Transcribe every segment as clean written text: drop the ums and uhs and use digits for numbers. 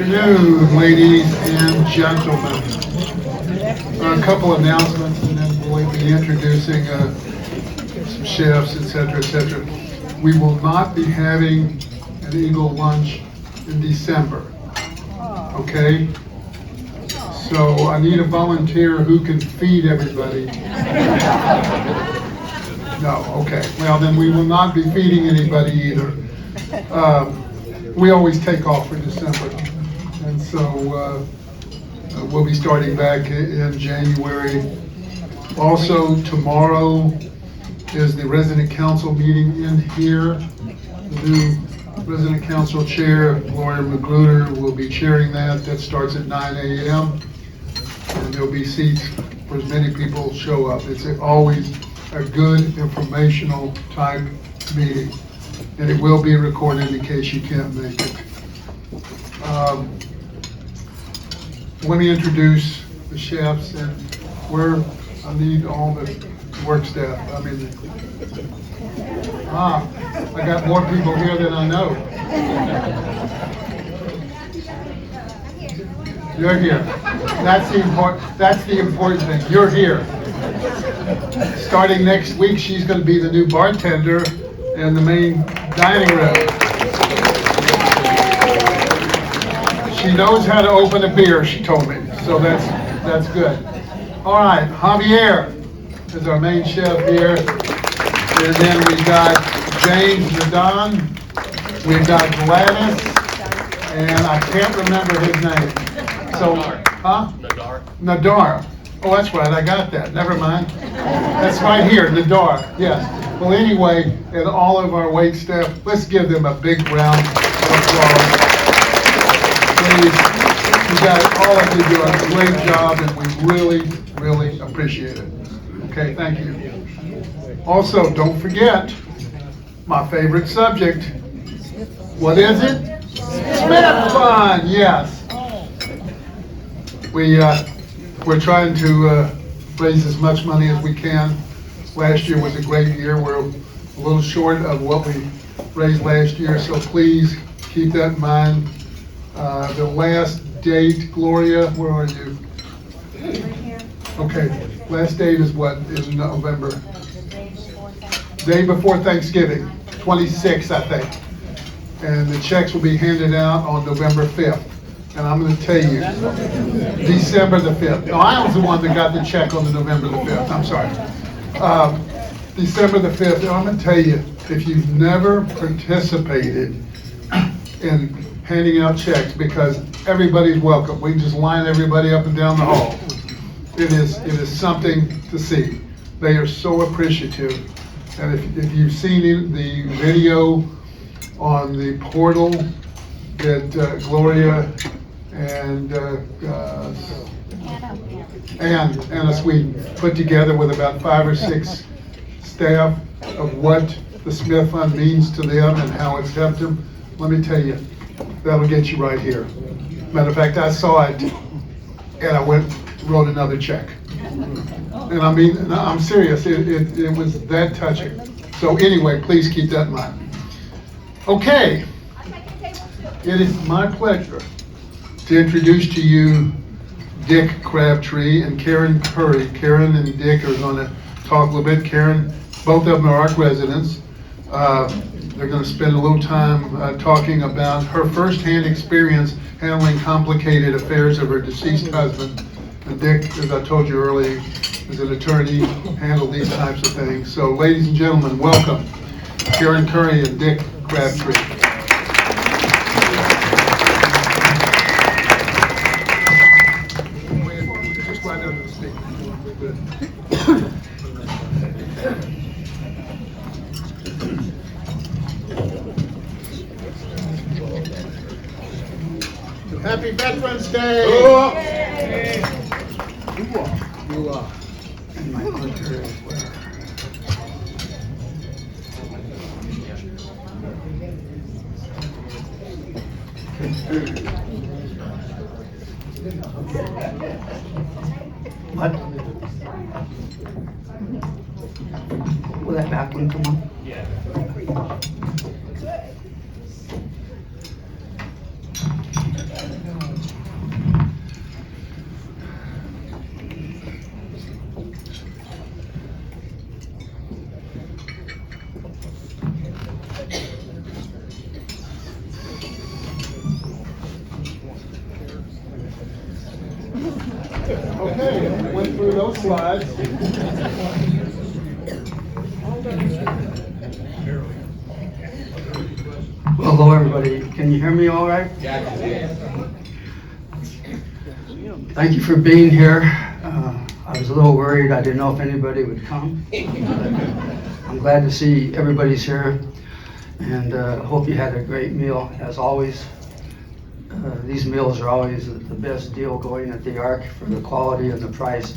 Afternoon, ladies and gentlemen. A couple announcements, and then we'll be introducing some chefs, etc. We will not be having an Eagle lunch in December. Okay? So I need a volunteer who can feed everybody. No, okay. Well, then we will not be feeding anybody either. We always take off for December. And so we'll be starting back in January. Also, tomorrow is the resident council meeting in here. The new resident council chair, Gloria Magruder, will be chairing that. That starts at 9 a.m. And there'll be seats for as many people show up. It's always a good informational type meeting. And it will be recorded in case you can't make it. Let me introduce the chefs, and I need all the work staff. I got more people here than I know. You're here. That's the important thing. You're here. Starting next week, she's going to be the new bartender in the main dining room. She knows how to open a beer, she told me, so that's good. All right, Javier is our main chef here, and then we've got James Nadon, we've got Gladys, and I can't remember his name. So, Nadar. Oh, that's right, I got that. Never mind. That's right here, Nadar. Yes. Well, anyway, and all of our wait staff, let's give them a big round of applause. Please, you guys, all of you do a great job, and we really appreciate it. Okay, thank you. Also, don't forget my favorite subject. What is it? Smith Fund. Yes. We're trying to raise as much money as we can. Last year was a great year. We're a little short of what we raised last year, so please keep that in mind. The last date, Gloria, where are you? Okay, last date is what, in November? Day before Thanksgiving, 26th, I think. And the checks will be handed out on November 5th. And I'm going to tell you, December the 5th. No, I was the one that got the check on the November the 5th. I'm sorry. December the 5th. And I'm going to tell you, if you've never participated in handing out checks, because everybody's welcome. We just line everybody up and down the hall. It is something to see. They are so appreciative. And if you've seen the video on the portal that Gloria and Anna Sweden put together with about 5 or 6 staff of what the Smith Fund means to them and how it's helped them, let me tell you, that'll get you right here. Matter of fact, I saw it and I wrote another check. And I mean, no, I'm serious, it was that touching. So anyway, please keep that in mind. Okay. It is my pleasure to introduce to you Dick Crabtree and Karen Currie. Karen and Dick are going to talk a little bit. Karen, both of them are ARC residents. They're going to spend a little time talking about her firsthand experience handling complicated affairs of her deceased husband. And Dick, as I told you earlier, is an attorney, handled these types of things. So ladies and gentlemen, welcome Karen Currie and Dick Crabtree. Happy Veterans Day! You are. And my hunter as well. What? Will that back one come on? Yeah. Okay, went through those slides. Well, hello, everybody. Can you hear me all right? Thank you for being here. I was a little worried. I didn't know if anybody would come. I'm glad to see everybody's here, and hope you had a great meal, as always. These meals are always the best deal going at the Ark for the quality and the price.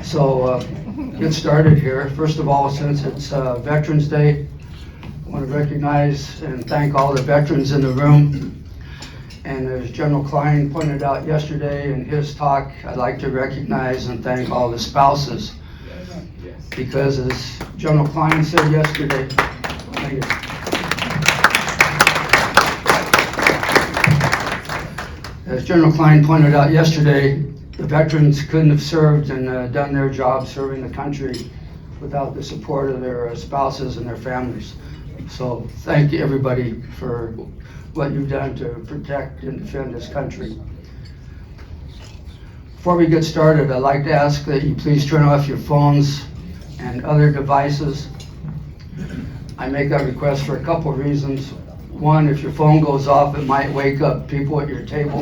So get started here. First of all, since it's Veterans Day, I want to recognize and thank all the veterans in the room. And as General Klein pointed out yesterday in his talk, I'd like to recognize and thank all the spouses. Because as General Klein said yesterday, as General Klein pointed out yesterday, the veterans couldn't have served and done their job serving the country without the support of their spouses and their families. So thank you, everybody, for what you've done to protect and defend this country. Before we get started, I'd like to ask that you please turn off your phones and other devices. I make that request for a couple of reasons. One, if your phone goes off, it might wake up people at your table.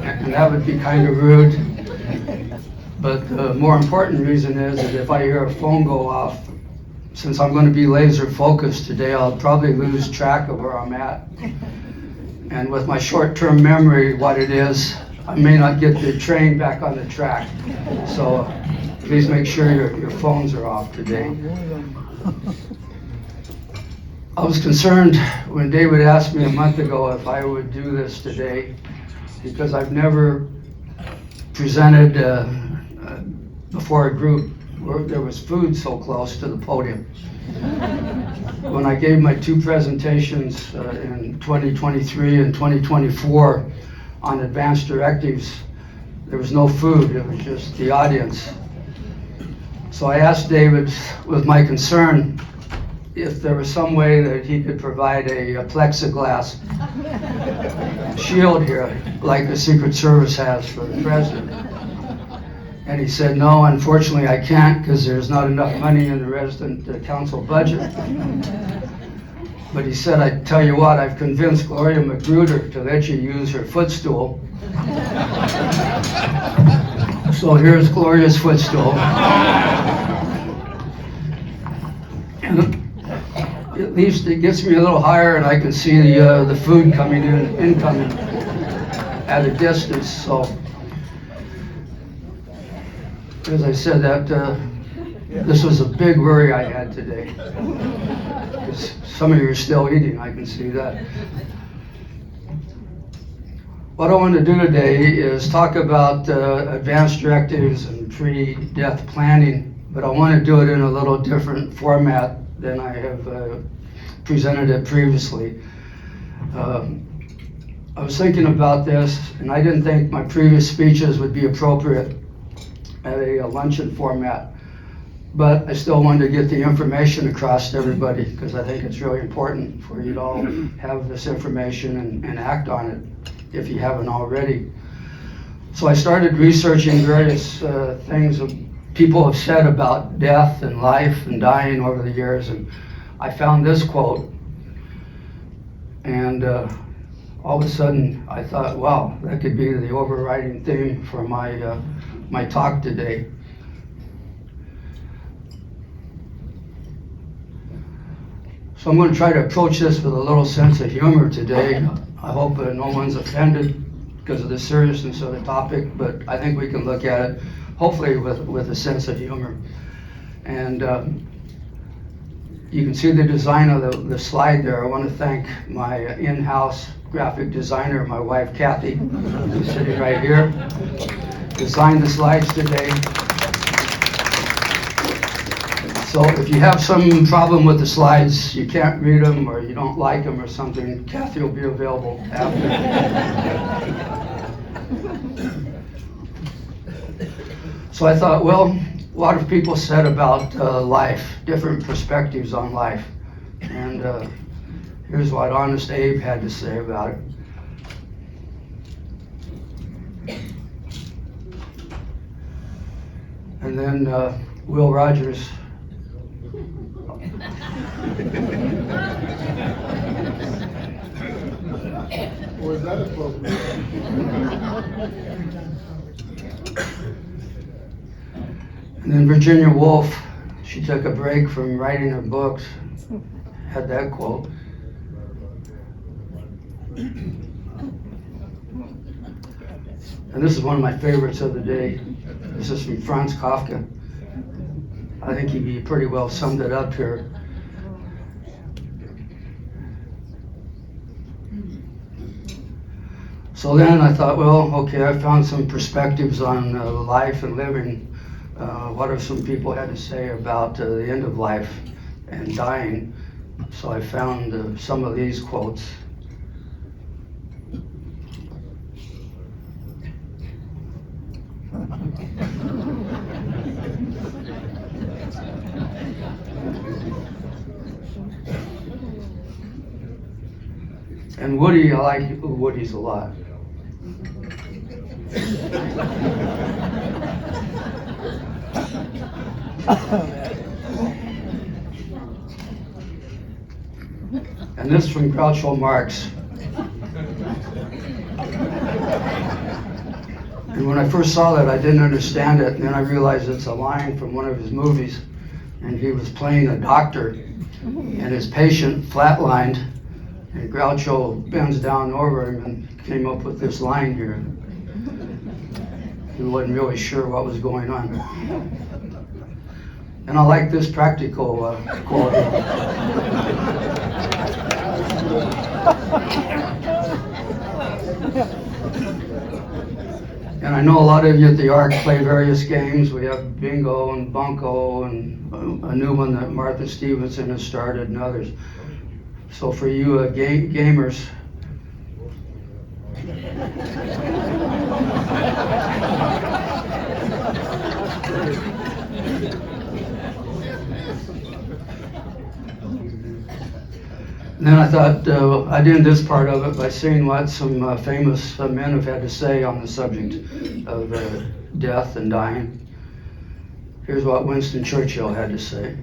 And that would be kind of rude. But the more important reason is that if I hear a phone go off, since I'm going to be laser focused today, I'll probably lose track of where I'm at. And with my short-term memory, what it is, I may not get the train back on the track. So please make sure your phones are off today. I was concerned when David asked me a month ago if I would do this today, because I've never presented before a group where there was food so close to the podium. When I gave my two presentations in 2023 and 2024 on advanced directives, there was no food, it was just the audience. So I asked David, with my concern, if there was some way that he could provide a plexiglass shield here, like the Secret Service has for the president. And he said, no, unfortunately I can't, because there's not enough money in the resident council budget. But he said, I tell you what, I've convinced Gloria Magruder to let you use her footstool. So here's Gloria's footstool. And at least it gets me a little higher and I can see the food coming incoming at a distance. So, as I said, that this was a big worry I had today. Because some of you are still eating, I can see that. What I want to do today is talk about advanced directives and pre-death planning, but I want to do it in a little different format than I have presented it previously. I was thinking about this, and I didn't think my previous speeches would be appropriate at a luncheon format, but I still wanted to get the information across to everybody, because I think it's really important for you to all have this information and act on it if you haven't already. So I started researching various things that people have said about death and life and dying over the years, and I found this quote, and all of a sudden I thought, wow, that could be the overriding theme for my talk today. So I'm going to try to approach this with a little sense of humor today. I hope no one's offended because of the seriousness of the topic, but I think we can look at it hopefully with a sense of humor. And you can see the design of the slide there. I want to thank my in-house graphic designer, my wife Kathy, who's sitting right here, designed the slides today. So if you have some problem with the slides, you can't read them or you don't like them or something, Kathy will be available after. So I thought, well, a lot of people said about life, different perspectives on life. And here's what Honest Abe had to say about it. And then Will Rogers. Was that appropriate? And then Virginia Woolf, she took a break from writing her books, had that quote. And this is one of my favorites of the day. This is from Franz Kafka. I think he pretty well summed it up here. So then I thought, well, okay, I found some perspectives on life and living. What have some people had to say about the end of life and dying? So I found some of these quotes. And Woody, I like Woody's a lot. And this from Groucho Marx. And when I first saw that, I didn't understand it, and then I realized it's a line from one of his movies, and he was playing a doctor, and his patient flatlined, and Groucho bends down over him and came up with this line here. He wasn't really sure what was going on. And I like this practical quote. And I know a lot of you at the Ark play various games. We have bingo and bunco and a new one that Martha Stevenson has started and others. So for you gamers, and then I thought I'd end this part of it by saying what some famous men have had to say on the subject of death and dying. Here's what Winston Churchill had to say.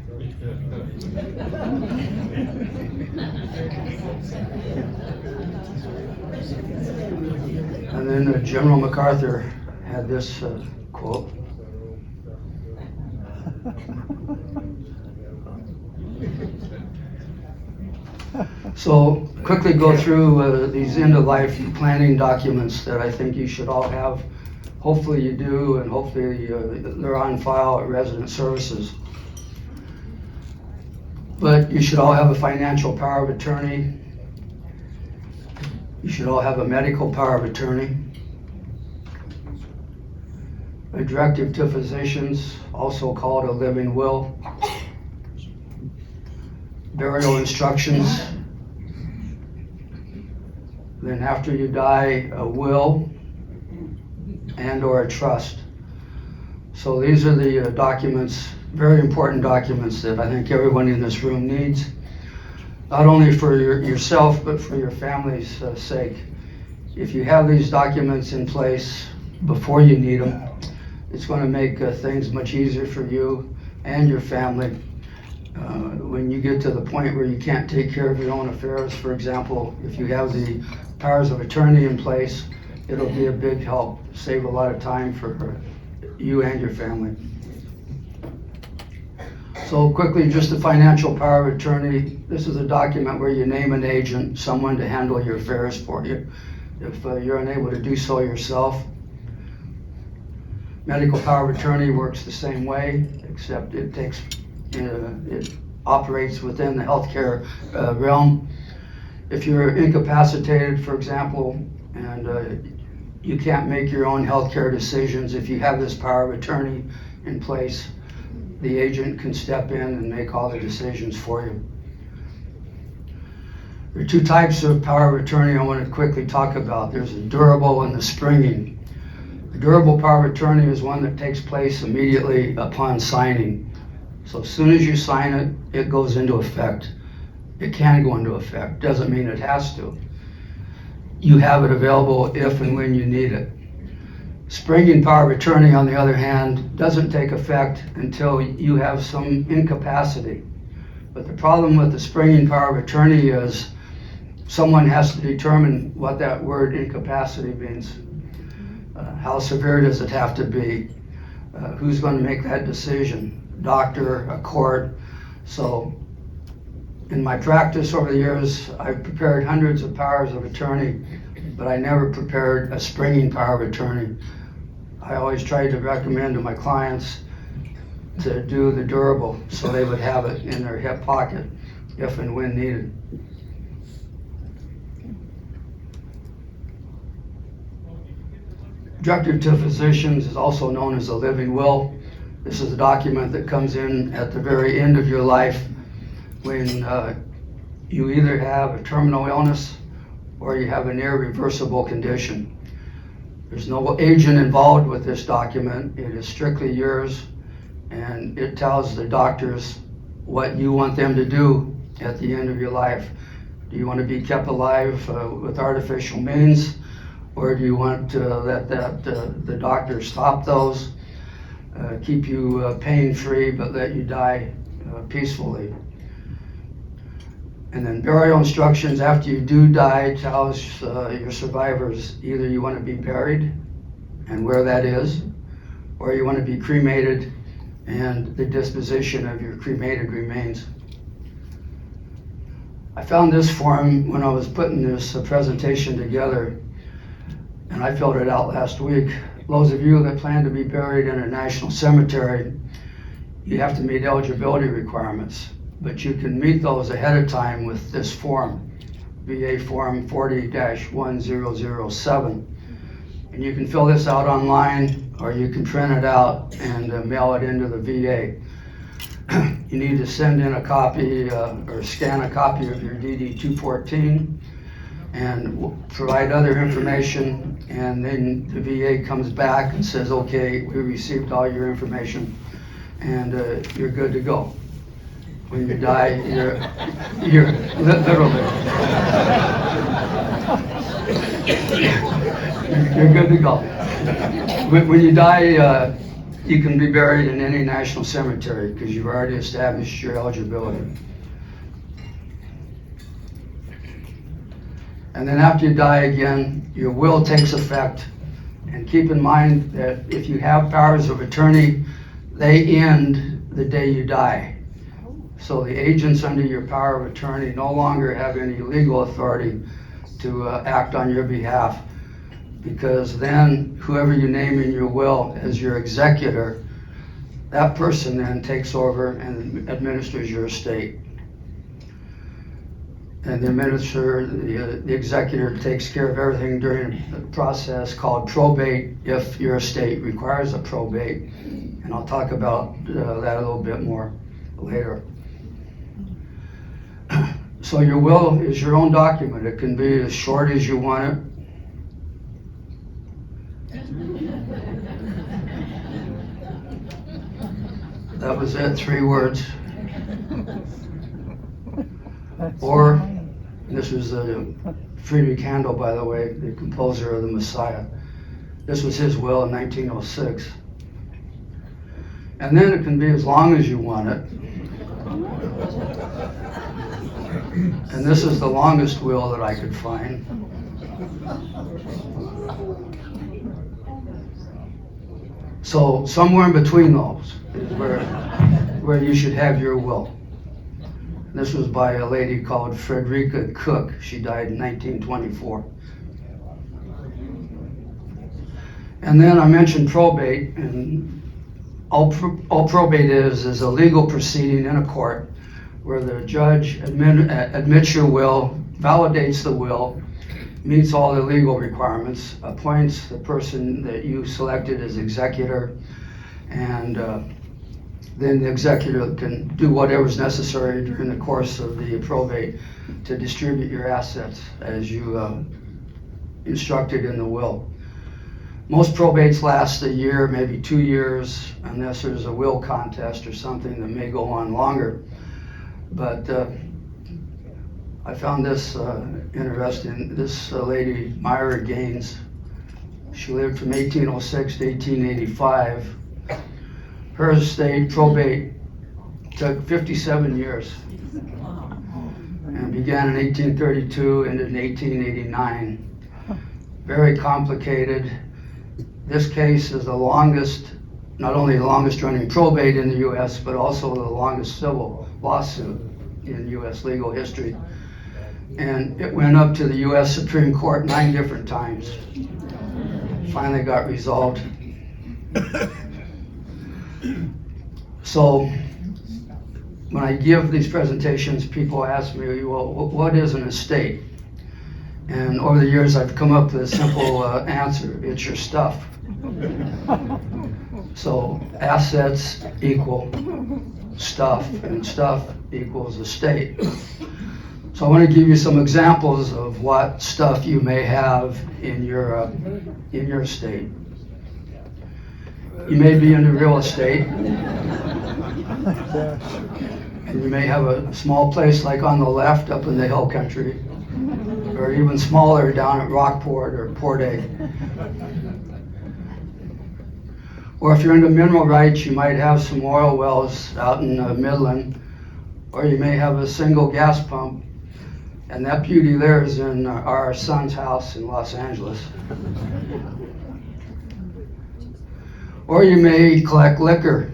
And then General MacArthur had this quote. So quickly go through these end-of-life planning documents that I think you should all have. Hopefully you do, and hopefully they're on file at resident services. But you should all have a financial power of attorney. You should all have a medical power of attorney. A directive to physicians, also called a living will. Burial instructions. Then after you die, a will and or a trust. So these are the documents, very important documents that I think everyone in this room needs, not only for yourself, but for your family's sake. If you have these documents in place before you need them, it's going to make things much easier for you and your family. When you get to the point where you can't take care of your own affairs, for example, if you have the powers of attorney in place, it'll be a big help, save a lot of time for you and your family. So quickly, just the financial power of attorney. This is a document where you name an agent, someone to handle your affairs for you, if you're unable to do so yourself. Medical power of attorney works the same way, except it operates within the healthcare realm. If you're incapacitated, for example, and you can't make your own healthcare decisions, if you have this power of attorney in place, the agent can step in and make all the decisions for you. There are two types of power of attorney I want to quickly talk about. There's the durable and the springing. The durable power of attorney is one that takes place immediately upon signing. So as soon as you sign it, it goes into effect. It can go into effect. Doesn't mean it has to. You have it available if and when you need it. Springing power of attorney, on the other hand, doesn't take effect until you have some incapacity. But the problem with the springing power of attorney is someone has to determine what that word incapacity means. How severe does it have to be? Who's going to make that decision? Doctor, a court? So in my practice over the years, I've prepared hundreds of powers of attorney, but I never prepared a springing power of attorney. I always tried to recommend to my clients to do the durable so they would have it in their hip pocket if and when needed. Directive to physicians is also known as a living will. This is a document that comes in at the very end of your life when you either have a terminal illness or you have an irreversible condition. There's no agent involved with this document. It is strictly yours, and it tells the doctors what you want them to do at the end of your life. Do you want to be kept alive with artificial means, or do you want to let the doctor stop those, keep you pain-free, but let you die peacefully? And then burial instructions after you do die tells your survivors either you want to be buried and where that is, or you want to be cremated and the disposition of your cremated remains. I found this form when I was putting this presentation together, and I filled it out last week. Those of you that plan to be buried in a national cemetery, you have to meet eligibility requirements, but you can meet those ahead of time with this form, VA Form 40-1007. And you can fill this out online, or you can print it out and mail it into the VA. You need to send in a copy or scan a copy of your DD-214 and provide other information, and then the VA comes back and says, okay, we received all your information and you're good to go. When you die, you're literally, you're good to go. When you die, you can be buried in any national cemetery because you've already established your eligibility. And then after you die again, your will takes effect. And keep in mind that if you have powers of attorney, they end the day you die. So the agents under your power of attorney no longer have any legal authority to act on your behalf, because then whoever you name in your will as your executor, that person then takes over and administers your estate. And the executor takes care of everything during the process called probate, if your estate requires a probate. And I'll talk about that a little bit more later. So your will is your own document. It can be as short as you want it. That was it, 3 words. Or, this was Friedrich Handel, by the way, the composer of the Messiah. This was his will in 1906. And then it can be as long as you want it. And this is the longest will that I could find. So somewhere in between those is where you should have your will. This was by a lady called Frederica Cook. She died in 1924. And then I mentioned probate, and all probate is a legal proceeding in a court where the judge admits your will, validates the will, meets all the legal requirements, appoints the person that you selected as executor, and then the executor can do whatever's necessary during the course of the probate to distribute your assets as you instructed in the will. Most probates last a year, maybe 2 years, unless there's a will contest or something that may go on longer. But I found this interesting. This lady, Myra Gaines, She lived from 1806 to 1885. Her estate probate took 57 years and began in 1832 and in 1889. Very complicated. This case is the longest, not only the longest running probate in the US, but also the longest civil lawsuit in US legal history. And it went up to the US Supreme Court 9 different times. Finally got resolved. So when I give these presentations, people ask me, well, what is an estate? And over the years, I've come up with a simple answer. It's your stuff. So assets equal stuff, and stuff equals estate. So I want to give you some examples of what stuff you may have in your estate. You may be into real estate, and you may have a small place like on the left up in the hill country, or even smaller down at Rockport or Port A. Or if you're into mineral rights, you might have some oil wells out in Midland, or you may have a single gas pump, and that beauty there is in our son's house in Los Angeles. Or you may collect liquor.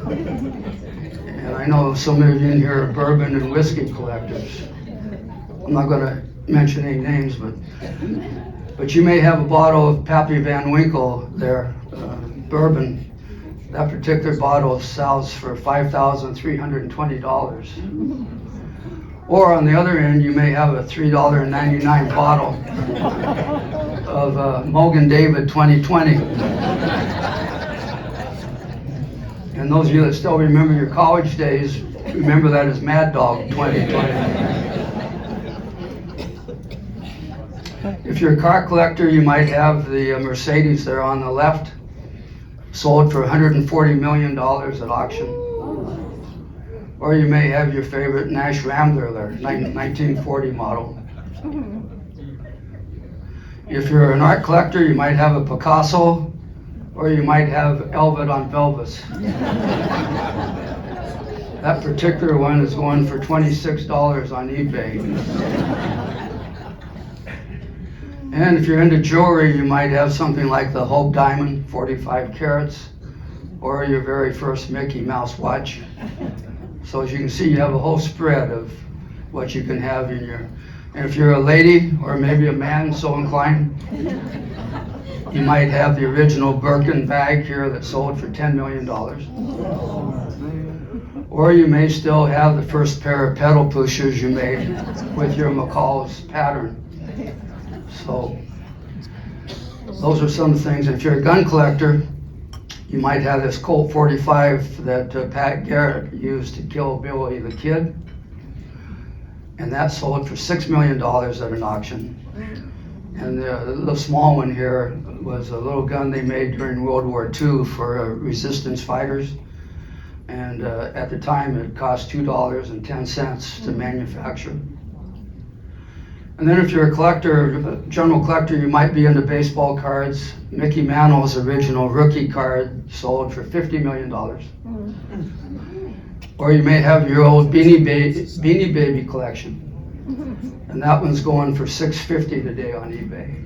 And I know some of you in here are bourbon and whiskey collectors. I'm not going to mention any names, but you may have a bottle of Pappy Van Winkle there, bourbon. That particular bottle sells for $5,320. Or on the other end, you may have a $3.99 bottle of Mogan David 2020. And those of you that still remember your college days, remember that as Mad Dog 2020. If you're a car collector, you might have the Mercedes there on the left, sold for $140 million at auction. Or you may have your favorite Nash Rambler there, 1940 model. If you're an art collector, you might have a Picasso, or you might have Elvet on Velvis. That particular one is going for $26 on eBay. And if you're into jewelry, you might have something like the Hope Diamond, 45 carats, or your very first Mickey Mouse watch. So as you can see, you have a whole spread of what you can have in your, and if you're a lady or maybe a man so inclined, you might have the original Birkin bag here that sold for $10 million. Or you may still have the first pair of pedal pushers you made with your McCall's pattern. So those are some things. If you're a gun collector, you might have this Colt 45 that Pat Garrett used to kill Billy the Kid. And that sold for $6 million at an auction. And the small one here was a little gun they made during World War II for resistance fighters. And at the time, it cost $2.10 to manufacture. And then if you're a collector, a general collector, you might be into baseball cards. Mickey Mantle's original rookie card sold for $50 million. Or you may have your old Beanie Baby collection. And that one's going for $650 today on eBay.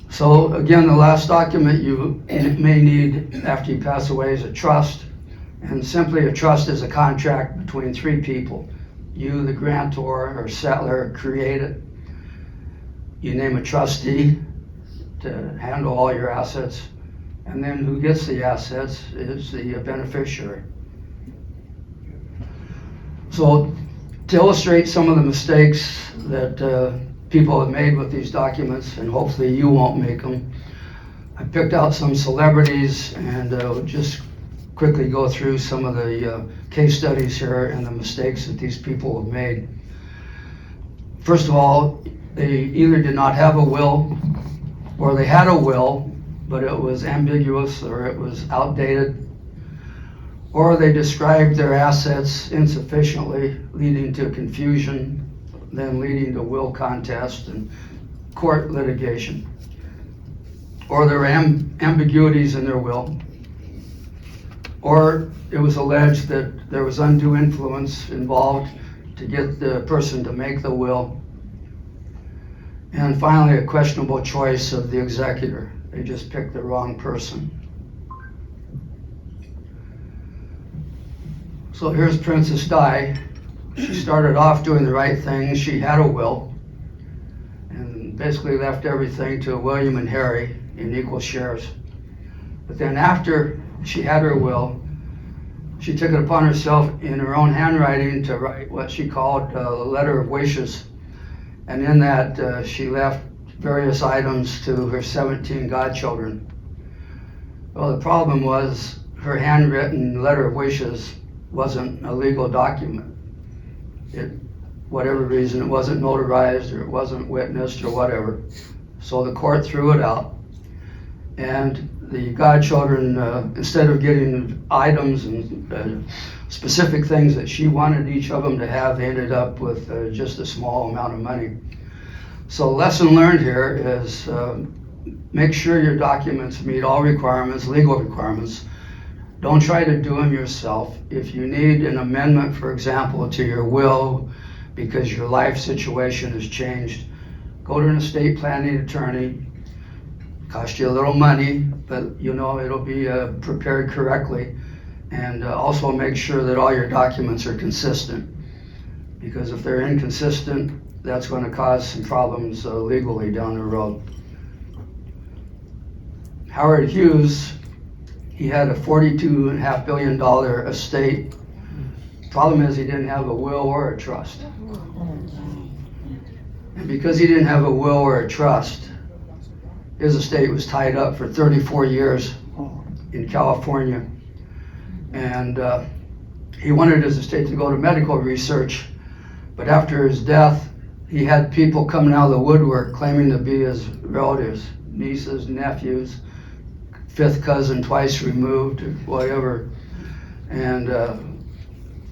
So again, the last document you may need after you pass away is a trust. And simply a trust is a contract between 3 people. You, the grantor or settler, create it. You name a trustee to handle all your assets. And then who gets the assets is the beneficiary. So to illustrate some of the mistakes that people have made with these documents, and hopefully you won't make them, I picked out some celebrities and just quickly go through some of the case studies here and the mistakes that these people have made. First of all, they either did not have a will, or they had a will, but it was ambiguous or it was outdated, or they described their assets insufficiently, leading to confusion then leading to will contest and court litigation. Or there were ambiguities in their will, or it was alleged that there was undue influence involved to get the person to make the will. And finally, a questionable choice of the executor. They just picked the wrong person. So here's Princess Di. She started off doing the right things. She had a will and basically left everything to William and Harry in equal shares. But then after she had her will, she took it upon herself in her own handwriting to write what she called a letter of wishes. And in that, she left various items to her 17 godchildren. Well, the problem was her handwritten letter of wishes wasn't a legal document. Whatever reason, it wasn't notarized or it wasn't witnessed or whatever. So the court threw it out. And the godchildren, instead of getting items and specific things that she wanted each of them to have, they ended up with just a small amount of money. So lesson learned here is make sure your documents meet all requirements, legal requirements. Don't try to do them yourself. If you need an amendment, for example, to your will because your life situation has changed, go to an estate planning attorney. Cost you a little money, but you know it'll be prepared correctly. And also make sure that all your documents are consistent, because if they're inconsistent, that's going to cause some problems legally down the road. Howard Hughes, he had a $42.5 billion estate. Problem is he didn't have a will or a trust. And because he didn't have a will or a trust, his estate was tied up for 34 years in California. And he wanted his estate to go to medical research, but after his death, he had people coming out of the woodwork claiming to be his relatives, nieces, nephews, fifth cousin twice removed, whatever. And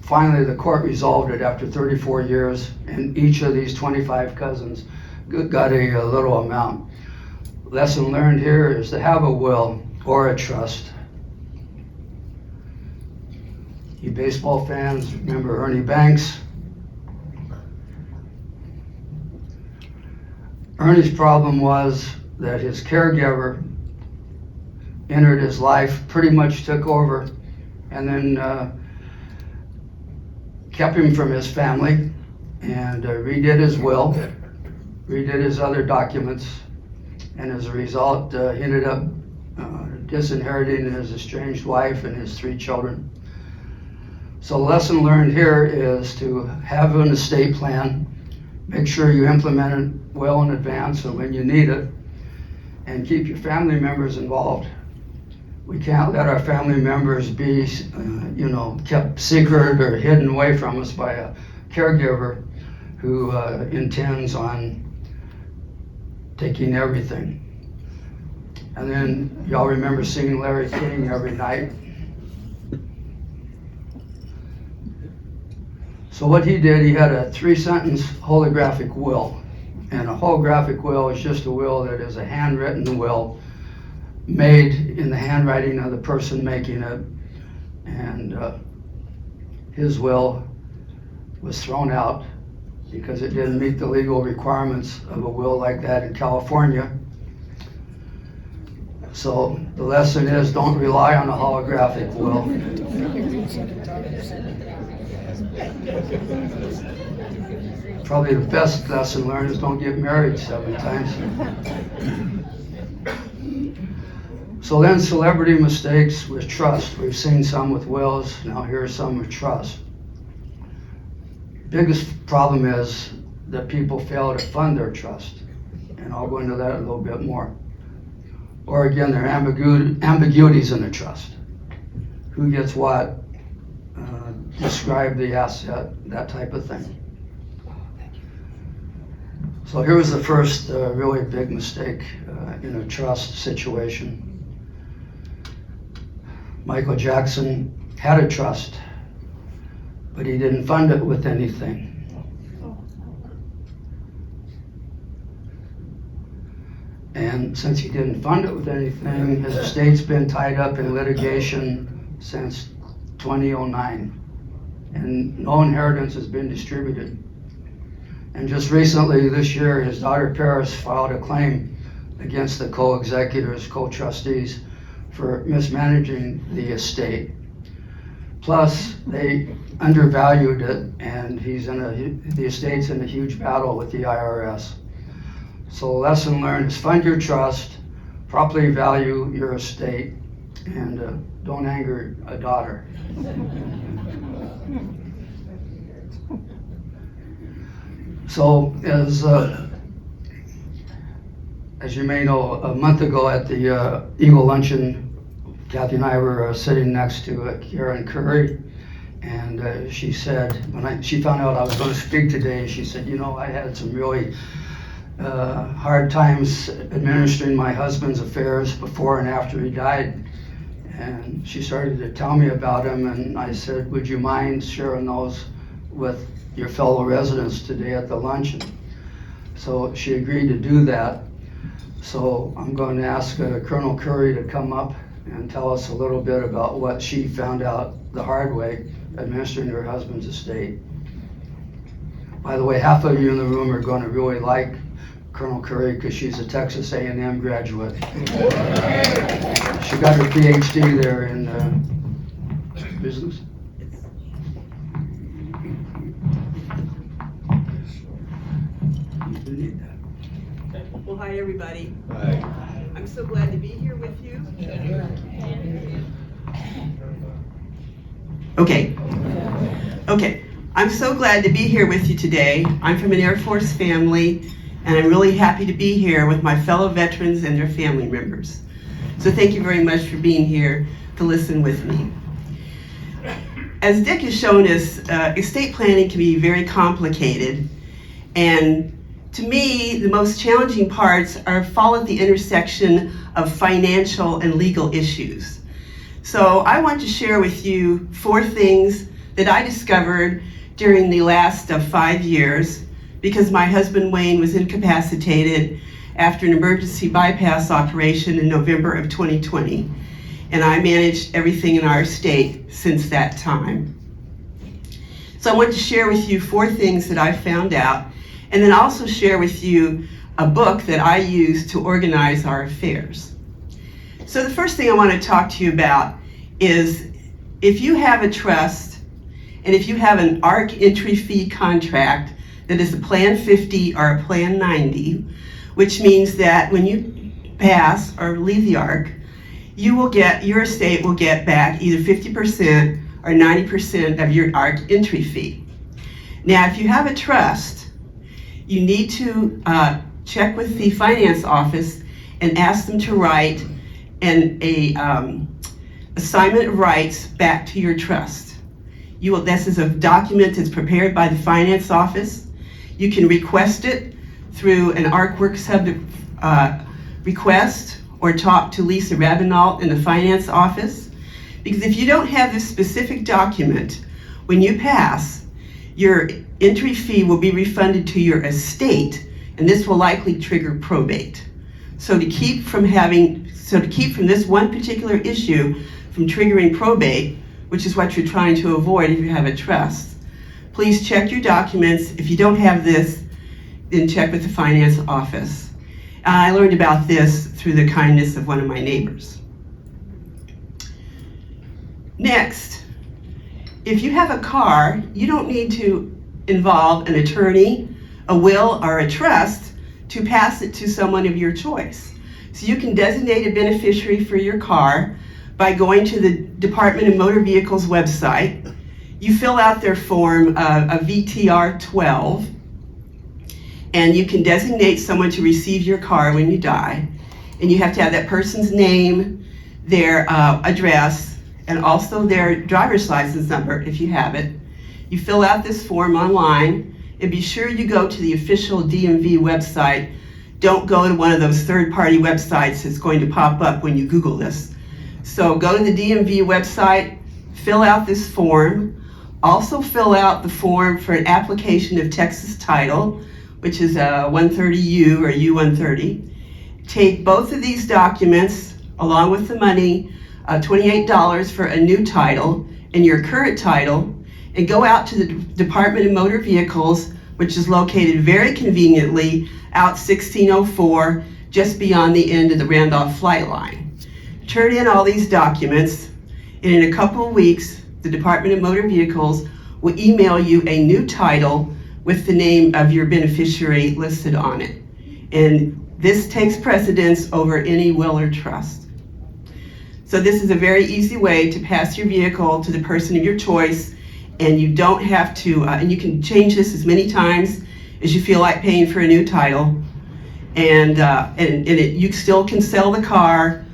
finally the court resolved it after 34 years, and each of these 25 cousins got a little amount. Lesson learned here is to have a will or a trust. You baseball fans remember Ernie Banks? Ernie's problem was that his caregiver entered his life, pretty much took over, and then kept him from his family and redid his will, redid his other documents, and as a result, he ended up disinheriting his estranged wife and his 3 children. So the lesson learned here is to have an estate plan, make sure you implement it well in advance so when you need it, and keep your family members involved. We can't let our family members be, kept secret or hidden away from us by a caregiver who intends on taking everything. And then y'all remember singing Larry King every night. So what he did, he had a 3-sentence holographic will. And a holographic will is just a will that is a handwritten will made in the handwriting of the person making it. And his will was thrown out because it didn't meet the legal requirements of a will like that in California. So the lesson is, don't rely on a holographic will. Probably the best lesson learned is don't get married 7 times. So then celebrity mistakes with trust. We've seen some with wills, now here's some with trust. Biggest problem is that people fail to fund their trust. And I'll go into that a little bit more. Or again, there are ambiguities in the trust. Who gets what, describe the asset, that type of thing. So here was the first really big mistake in a trust situation. Michael Jackson had a trust, but he didn't fund it with anything. And since he didn't fund it with anything, his estate's been tied up in litigation since 2009. And no inheritance has been distributed. And just recently, this year, his daughter Paris filed a claim against the co-executors, co-trustees, for mismanaging the estate. Plus, they undervalued it, and the estate's in a huge battle with the IRS. So the lesson learned is fund your trust, properly value your estate, and don't anger a daughter. So as you may know, a month ago at the Eagle Luncheon, Kathy and I were sitting next to Currie, and she said, when she found out I was going to speak today, she said, you know, I had some really hard times administering my husband's affairs before and after he died. And she started to tell me about him, and I said, would you mind sharing those with your fellow residents today at the luncheon? So she agreed to do that. So I'm going to ask Colonel Currie to come up and tell us a little bit about what she found out the hard way administering her husband's estate. By the way, half of you in the room are going to really like Colonel Currie because she's a Texas A&M graduate. She got her PhD there in business. Well, hi, everybody. Hi. I'm so glad to be here with you. Okay. I'm so glad to be here with you today. I'm from an Air Force family, and I'm really happy to be here with my fellow veterans and their family members. So thank you very much for being here to listen with me. As Dick has shown us, estate planning can be very complicated, and to me, the most challenging parts fall at the intersection of financial and legal issues. So I want to share with you 4 things that I discovered during the last 5 years because my husband Wayne was incapacitated after an emergency bypass operation in November of 2020. And I managed everything in our estate since that time. So I want to share with you 4 things that I found out, and then also share with you a book that I use to organize our affairs. So the first thing I want to talk to you about is if you have a trust and if you have an ARC entry fee contract that is a Plan 50 or a Plan 90, which means that when you pass or leave the ARC, your estate will get back either 50% or 90% of your ARC entry fee. Now, if you have a trust, you need to check with the finance office and ask them to write an assignment of rights back to your trust. This is a document that's prepared by the finance office. You can request it through an ArcWorks Hub request or talk to Lisa Rabinault in the finance office. Because if you don't have this specific document, when you pass, your entry fee will be refunded to your estate, and this will likely trigger probate. So to keep from this one particular issue from triggering probate, which is what you're trying to avoid if you have a trust, please check your documents. If you don't have this, then check with the finance office. I learned about this through the kindness of one of my neighbors. Next, if you have a car, you don't need to involve an attorney, a will, or a trust to pass it to someone of your choice. So you can designate a beneficiary for your car by going to the Department of Motor Vehicles website. You fill out their form of VTR 12, and you can designate someone to receive your car when you die. And you have to have that person's name, their address, and also their driver's license number if you have it. You fill out this form online, and be sure you go to the official DMV website. Don't go to one of those third-party websites that's going to pop up when you Google this. So go to the DMV website, fill out this form. Also fill out the form for an application of Texas title, which is a 130U or U130. take both of these documents along with the money, $28 for a new title and your current title, and go out to the Department of Motor Vehicles, which is located very conveniently out 1604, just beyond the end of the Randolph Flight Line. Turn in all these documents, and in a couple of weeks, the Department of Motor Vehicles will email you a new title with the name of your beneficiary listed on it. And this takes precedence over any will or trust. So this is a very easy way to pass your vehicle to the person of your choice, and you don't have to, and you can change this as many times as you feel like paying for a new title. And you still can sell the car,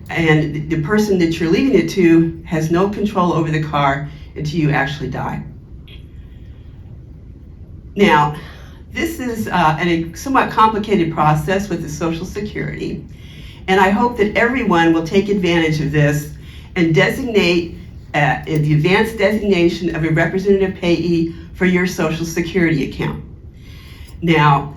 and the person that you're leaving it to has no control over the car until you actually die. Now, this is a somewhat complicated process with the Social Security, and I hope that everyone will take advantage of this and designate the advanced designation of a representative payee for your Social Security account. Now,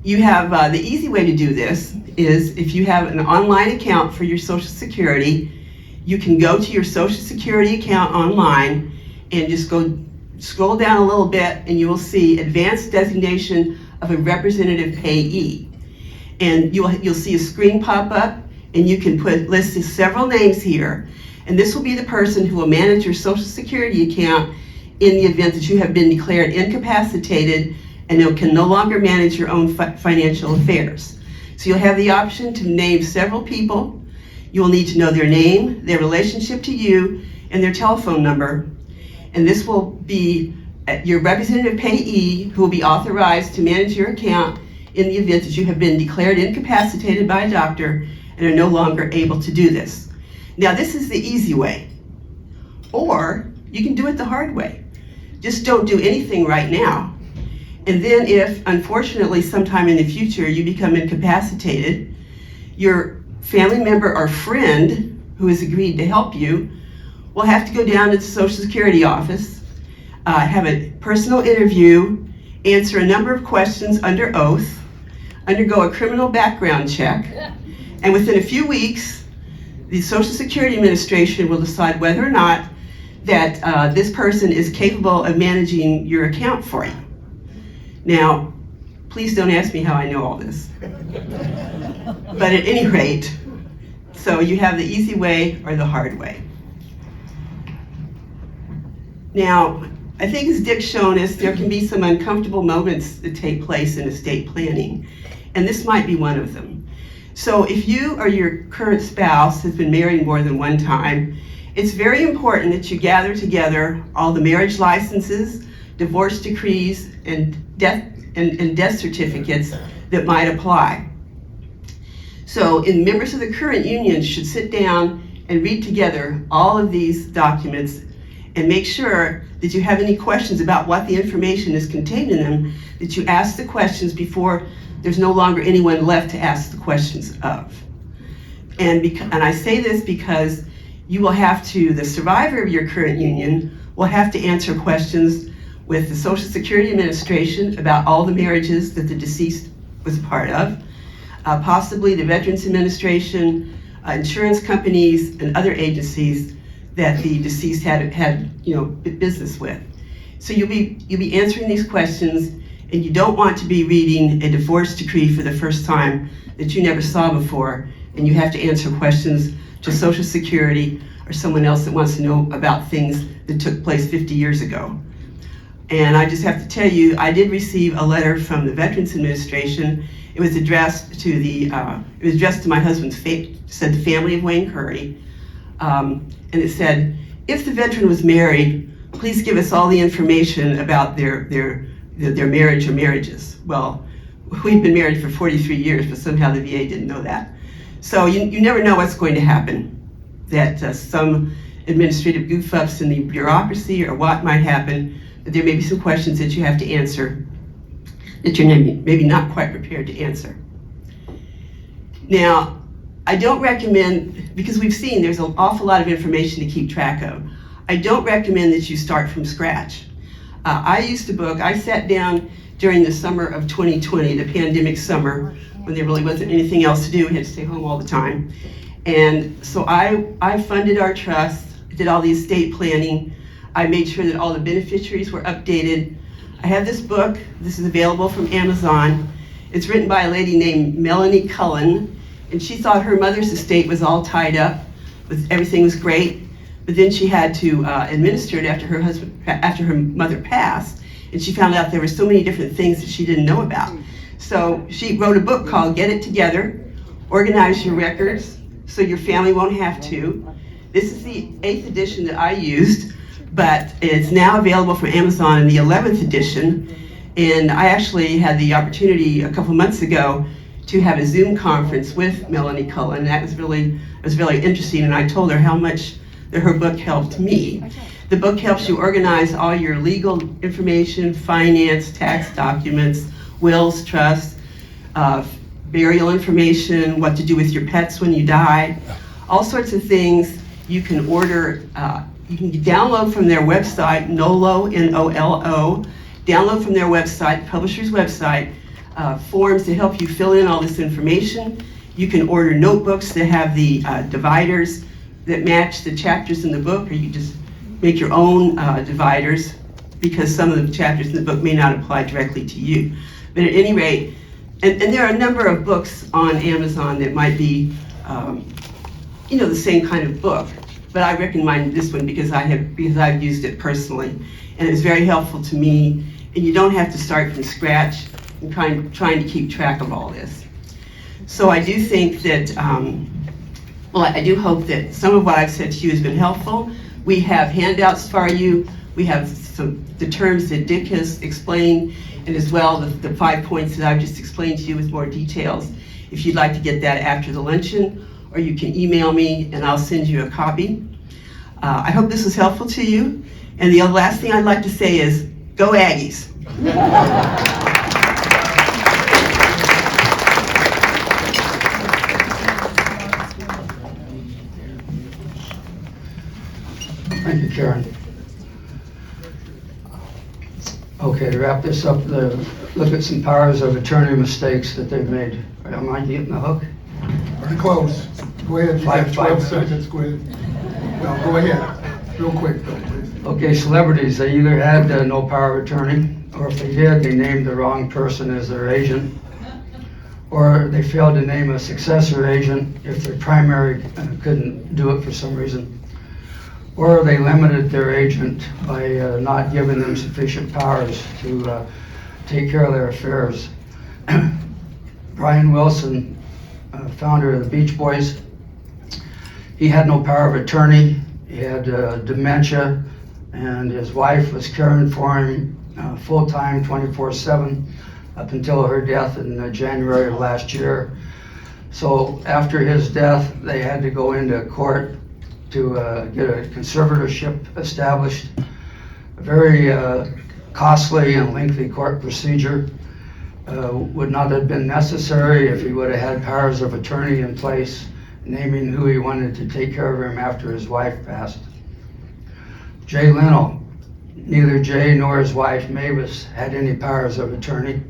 you have the easy way to do this is if you have an online account for your Social Security, you can go to your Social Security account online and just scroll down a little bit, and you will see advanced designation of a representative payee. And you'll see a screen pop up, and you can list several names here. And this will be the person who will manage your Social Security account in the event that you have been declared incapacitated and can no longer manage your own financial affairs. So you'll have the option to name several people. You will need to know their name, their relationship to you, and their telephone number. And this will be your representative payee who will be authorized to manage your account in the event that you have been declared incapacitated by a doctor and are no longer able to do this. Now, this is the easy way, or you can do it the hard way. Just don't do anything right now. And then if, unfortunately, sometime in the future you become incapacitated, your family member or friend who has agreed to help you will have to go down to the Social Security office, have a personal interview, answer a number of questions under oath, undergo a criminal background check, and within a few weeks, the Social Security Administration will decide whether or not that this person is capable of managing your account for you. Now, please don't ask me how I know all this. But at any rate, so you have the easy way or the hard way. Now, I think as Dick's shown us, there can be some uncomfortable moments that take place in estate planning, and this might be one of them. So if you or your current spouse has been married more than one time, it's very important that you gather together all the marriage licenses, divorce decrees, and death certificates that might apply. So members of the current union should sit down and read together all of these documents and make sure that you have any questions about what the information is contained in them, that you ask the questions before there's no longer anyone left to ask the questions of. And I say this because you will have to, the survivor of your current union will have to answer questions with the Social Security Administration about all the marriages that the deceased was a part of, possibly the Veterans Administration, insurance companies, and other agencies that the deceased had business with. So you'll be answering these questions, and you don't want to be reading a divorce decree for the first time that you never saw before, and you have to answer questions to Social Security or someone else that wants to know about things that took place 50 years ago. And I just have to tell you, I did receive a letter from the Veterans Administration. It was addressed to my husband's said the family of Wayne Currie, and it said, if the veteran was married, please give us all the information about their marriage or marriages. Well, we've been married for 43 years, but somehow the VA didn't know that. So you never know what's going to happen, that some administrative goof-ups in the bureaucracy or what might happen, but there may be some questions that you have to answer that you're maybe not quite prepared to answer. Now, I don't recommend, because we've seen there's an awful lot of information to keep track of, I don't recommend that you start from scratch. I sat down during the summer of 2020, the pandemic summer, when there really wasn't anything else to do. We had to stay home all the time. And so I funded our trust, did all the estate planning. I made sure that all the beneficiaries were updated. I have this book. This is available from Amazon. It's written by a lady named Melanie Cullen, and she thought her mother's estate was all tied up, everything was great, but then she had to administer it after her mother passed, and she found out there were so many different things that she didn't know about. So she wrote a book called Get It Together, Organize Your Records so your family won't have to. This is the 8th edition that I used, but it's now available from Amazon in the 11th edition. And I actually had the opportunity a couple months ago to have a Zoom conference with Melanie Cullen. That was really interesting, and I told her how much that her book helped me. The book helps you organize all your legal information, finance, tax documents, wills, trusts, burial information, what to do with your pets when you die, all sorts of things. You can order, you can download from their website, NOLO, N-O-L-O, download from their website, publisher's website, forms to help you fill in all this information. You can order notebooks that have the dividers that match the chapters in the book, or you just make your own dividers, because some of the chapters in the book may not apply directly to you. But at any rate, and there are a number of books on Amazon that might be, the same kind of book. But I recommend this one because I've used it personally, and it's very helpful to me. And you don't have to start from scratch and trying to keep track of all this. So I do think that, I do hope that some of what I've said to you has been helpful. We have handouts for you. We have the terms that Dick has explained, and as well the 5 points that I've just explained to you with more details. If you'd like to get that after the luncheon, or you can email me and I'll send you a copy. I hope this was helpful to you. And the last thing I'd like to say is, go Aggies. Thank you, Karen. Okay, to wrap this up, look at some powers of attorney mistakes that they've made. Am I getting the hook? Pretty close. Go ahead, you got 12 seconds, go ahead. No, go ahead, real quick though, please. Okay, celebrities, they either had no power of attorney, or if they did, they named the wrong person as their agent, or they failed to name a successor agent if their primary couldn't do it for some reason, or they limited their agent by not giving them sufficient powers to take care of their affairs. Brian Wilson, founder of the Beach Boys, he had no power of attorney. He had dementia, and his wife was caring for him full-time, 24/7, up until her death in January of last year. So after his death, they had to go into court to get a conservatorship established. A very costly and lengthy court procedure. Would not have been necessary if he would have had powers of attorney in place, naming who he wanted to take care of him after his wife passed. Jay Leno, neither Jay nor his wife Mavis had any powers of attorney.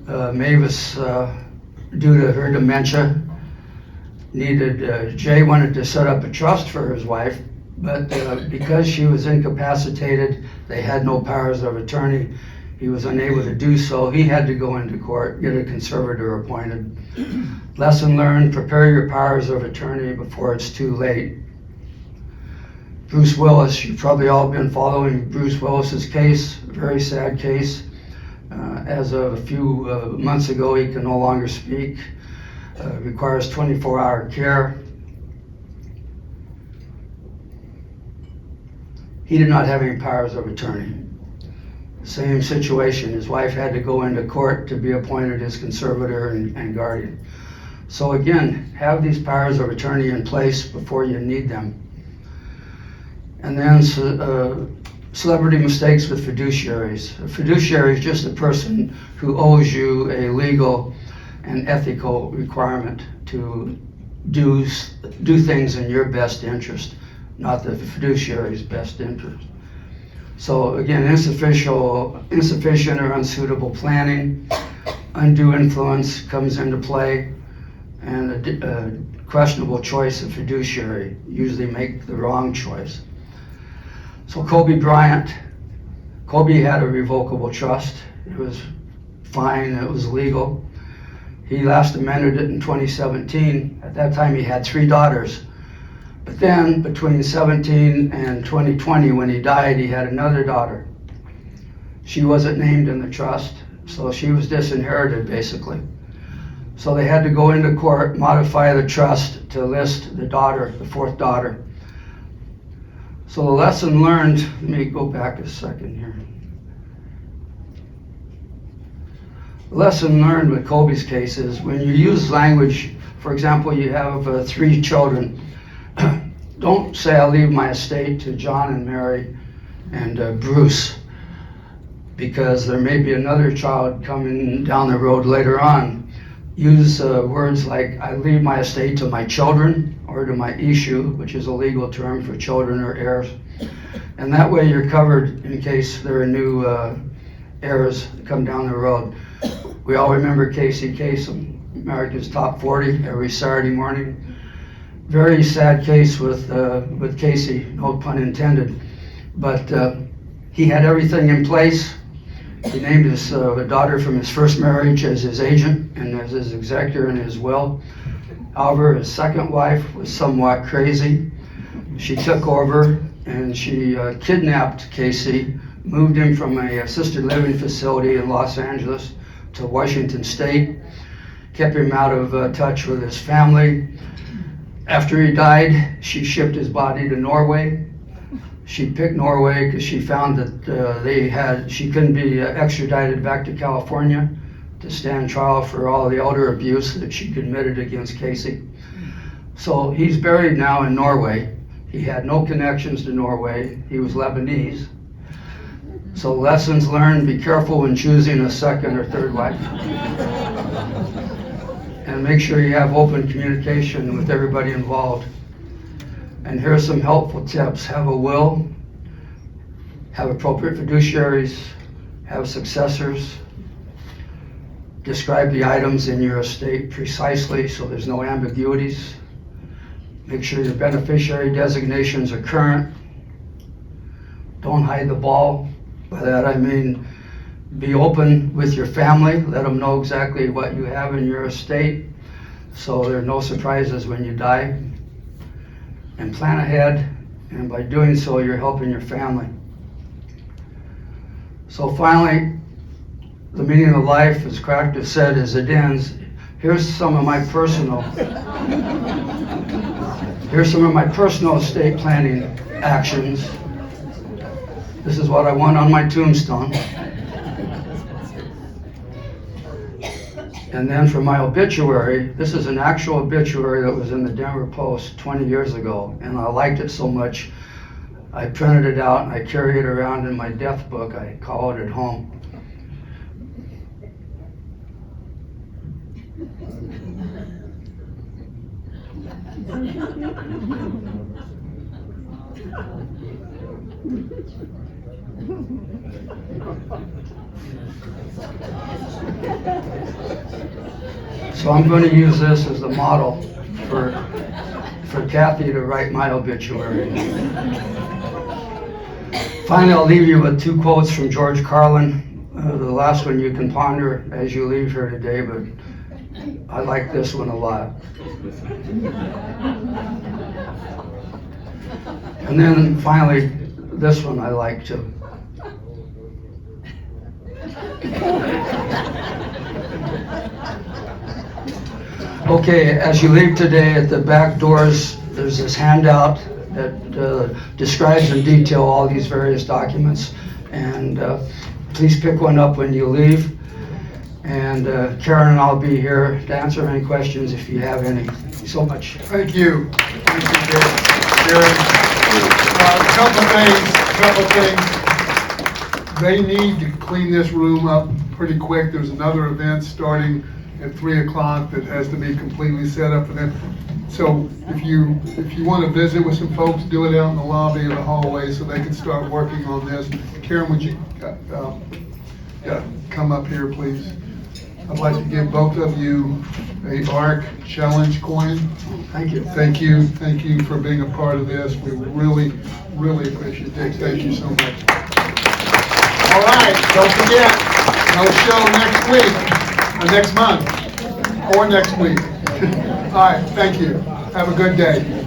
Mavis, due to her dementia, Jay wanted to set up a trust for his wife, but because she was incapacitated, they had no powers of attorney. He was unable to do so. He had to go into court, get a conservator appointed. Lesson learned, prepare your powers of attorney before it's too late. Bruce Willis, you've probably all been following Bruce Willis's case, a very sad case. As of a few months ago, he can no longer speak, requires 24-hour care. He did not have any powers of attorney. Same situation, his wife had to go into court to be appointed as conservator and guardian. So again, have these powers of attorney in place before you need them. And then celebrity mistakes with fiduciaries. A fiduciary is just a person who owes you a legal and ethical requirement to do things in your best interest, not the fiduciary's best interest. So again, insufficient or unsuitable planning, undue influence comes into play, and a questionable choice of fiduciary, usually make the wrong choice. So Kobe Bryant, Kobe had a revocable trust. It was fine, it was legal. He last amended it in 2017. At that time he had 3 daughters. But then between 17 and 2020, when he died, he had another daughter. She wasn't named in the trust, so she was disinherited basically. So they had to go into court, modify the trust to list the daughter, the 4th daughter. So the lesson learned, let me go back a second here. The lesson learned with Kobe's case is when you use language, for example, you have 3 children, don't say I'll leave my estate to John and Mary and Bruce, because there may be another child coming down the road later on. Use words like I leave my estate to my children or to my issue, which is a legal term for children or heirs. And that way you're covered in case there are new heirs that come down the road. We all remember Casey Kasem, America's Top 40 every Saturday morning. Very sad case with Casey, no pun intended. But he had everything in place. He named his daughter from his first marriage as his agent and as his executor in his will. However, his second wife was somewhat crazy. She took over and she kidnapped Casey, moved him from a assisted living facility in Los Angeles to Washington State, kept him out of touch with his family. After he died, she shipped his body to Norway. She picked Norway because she found that she couldn't be extradited back to California to stand trial for all the elder abuse that she committed against Casey. So he's buried now in Norway. He had no connections to Norway. He was Lebanese. So lessons learned, be careful when choosing a 2nd or 3rd wife. And make sure you have open communication with everybody involved. And here are some helpful tips. Have a will, have appropriate fiduciaries, have successors, describe the items in your estate precisely so there's no ambiguities. Make sure your beneficiary designations are current. Don't hide the ball. By that I mean be open with your family, let them know exactly what you have in your estate so there are no surprises when you die. And plan ahead, and by doing so you're helping your family. So finally, the meaning of life, as Crabtree said, as it ends. Here's some of my personal estate planning actions. This is what I want on my tombstone. And then for my obituary, this is an actual obituary that was in the Denver Post 20 years ago, and I liked it so much, I printed it out and I carry it around in my death book. I call it at home. So I'm going to use this as the model for Kathy to write my obituary. Finally, I'll leave you with 2 quotes from George Carlin. The last one you can ponder as you leave here today, but I like this one a lot. And then finally, this one I like too. Okay, as you leave today, at the back doors, there's this handout that describes in detail all these various documents. And please pick one up when you leave. And Karen and I'll be here to answer any questions if you have any. Thank you so much. Thank you. Thank you, Karen. Couple things. They need to clean this room up pretty quick. There's another event starting at 3 o'clock that has to be completely set up for them. So if you want to visit with some folks, do it out in the lobby or the hallway so they can start working on this. Karen, would you come up here, please? I'd like to give both of you a ARC challenge coin. Thank you. Thank you for being a part of this. We really, really appreciate it. Thank you so much. All right, don't forget, no show next week, or next month, or next week. All right, thank you. Have a good day.